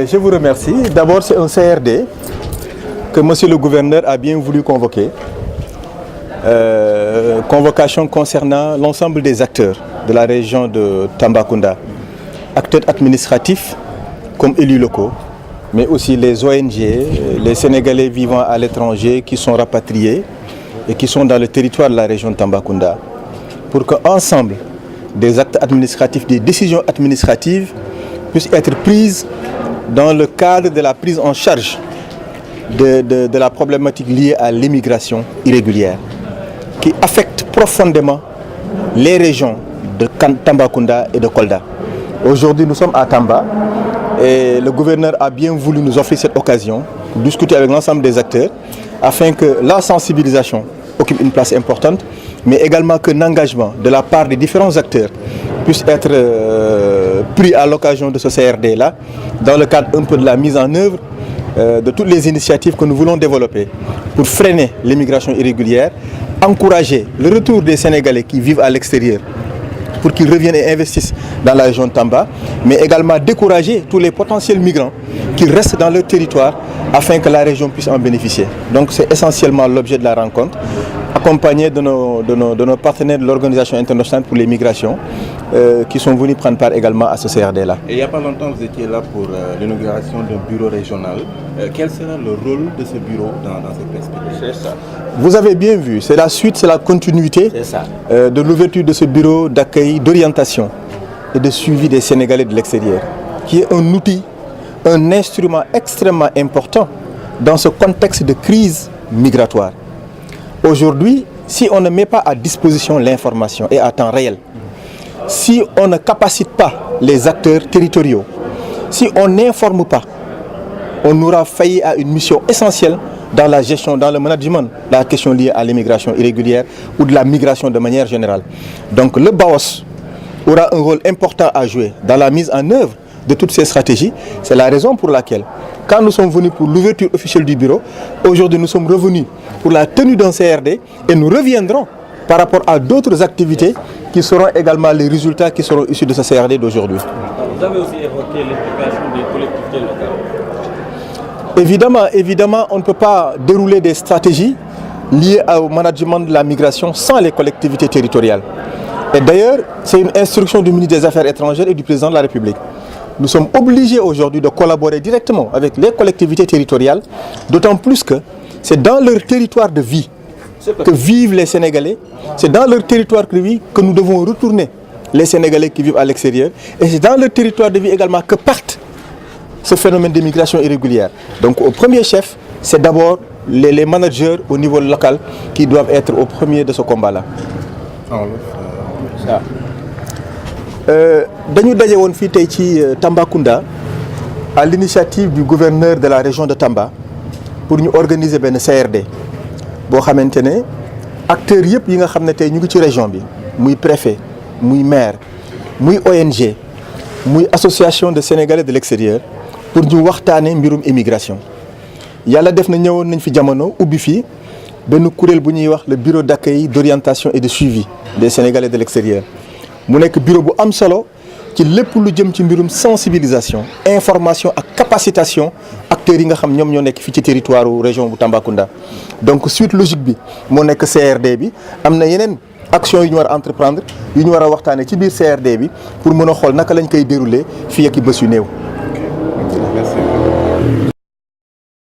Je vous remercie. D'abord, c'est un CRD que monsieur le gouverneur a bien voulu convoquer. Convocation concernant l'ensemble des acteurs de la région de Tambacounda. Acteurs administratifs comme élus locaux, mais aussi les ONG, les Sénégalais vivant à l'étranger qui sont rapatriés et qui sont dans le territoire de la région de Tambacounda. Pour qu'ensemble, des actes administratifs, des décisions administratives puissent être prises dans le cadre de la prise en charge de la problématique liée à l'immigration irrégulière qui affecte profondément les régions de Tambacounda et de Kolda. Aujourd'hui, nous sommes à Tamba et le gouverneur a bien voulu nous offrir cette occasion de discuter avec l'ensemble des acteurs afin que la sensibilisation occupe une place importante, mais également qu'un engagement de la part des différents acteurs puisse être pris à l'occasion de ce CRD-là, dans le cadre un peu de la mise en œuvre de toutes les initiatives que nous voulons développer pour freiner l'immigration irrégulière, encourager le retour des Sénégalais qui vivent à l'extérieur pour qu'ils reviennent et investissent dans la région de Tamba, mais également décourager tous les potentiels migrants qui restent dans leur territoire afin que la région puisse en bénéficier. Donc c'est essentiellement l'objet de la rencontre, accompagné de nos partenaires de l'Organisation internationale pour les migrations qui sont venus prendre part également à ce CRD-là. Et il n'y a pas longtemps, vous étiez là pour l'inauguration d'un bureau régional. Quel sera le rôle de ce bureau dans cette perspective? C'est ça. Vous avez bien vu, c'est la suite, c'est la continuité de l'ouverture de ce bureau d'accueil, d'orientation et de suivi des Sénégalais de l'extérieur, qui est un outil, un instrument extrêmement important dans ce contexte de crise migratoire. Aujourd'hui, si on ne met pas à disposition l'information et à temps réel, si on ne capacite pas les acteurs territoriaux, si on n'informe pas, on aura failli à une mission essentielle dans la gestion, dans le management de la question liée à l'immigration irrégulière ou de la migration de manière générale. Donc le BAOS aura un rôle important à jouer dans la mise en œuvre de toutes ces stratégies. C'est la raison pour laquelle, quand nous sommes venus pour l'ouverture officielle du bureau, aujourd'hui nous sommes revenus pour la tenue d'un CRD et nous reviendrons par rapport à d'autres activités qui seront également les résultats qui seront issus de ce CRD d'aujourd'hui. Vous avez aussi évoqué l'implication des collectivités locales. Évidemment, on ne peut pas dérouler des stratégies liées au management de la migration sans les collectivités territoriales. Et d'ailleurs, c'est une instruction du ministre des Affaires étrangères et du président de la République. Nous sommes obligés aujourd'hui de collaborer directement avec les collectivités territoriales, d'autant plus que c'est dans leur territoire de vie que vivent les Sénégalais, c'est dans leur territoire de vie que nous devons retourner les Sénégalais qui vivent à l'extérieur, et c'est dans leur territoire de vie également que partent ce phénomène d'immigration irrégulière. Donc au premier chef, c'est d'abord les managers au niveau local qui doivent être au premier de ce combat-là. Dañu daje woon fii tey ci Tambacounda à l'initiative du gouverneur de la région de Tamba pour ñu organiser benn CRD boo xamante ne acteurs yëpp yi nga xam ne tey ñu ngi ci région bi muy préfet muy maire muy ONG muy association de Sénégalais de l'extérieur pour ñu waxtaane mbirum immigration. Yàlla def na ñëwoon nañ fi jamono ubbi fii benn kuréel bu ñuy wax le bureau d'accueil, d'orientation et de suivi des Sénégalais de l'extérieur. mu nekk bureau bu am solo ci lépp lu jëm ci mbirum sensibilisation, information ak capacitation acteurs yi nga xam ñoom ñoo nekk fii ci territoire région bu Tambacounda. Donc suite logique bi moo nekk CRD bi, am na yeneen action yu ñu war a entreprendre yu ñu war a waxtaanee ci biir CRD bi pour mën a xool naka lañ koy dérouler fii ak i bés yu néew.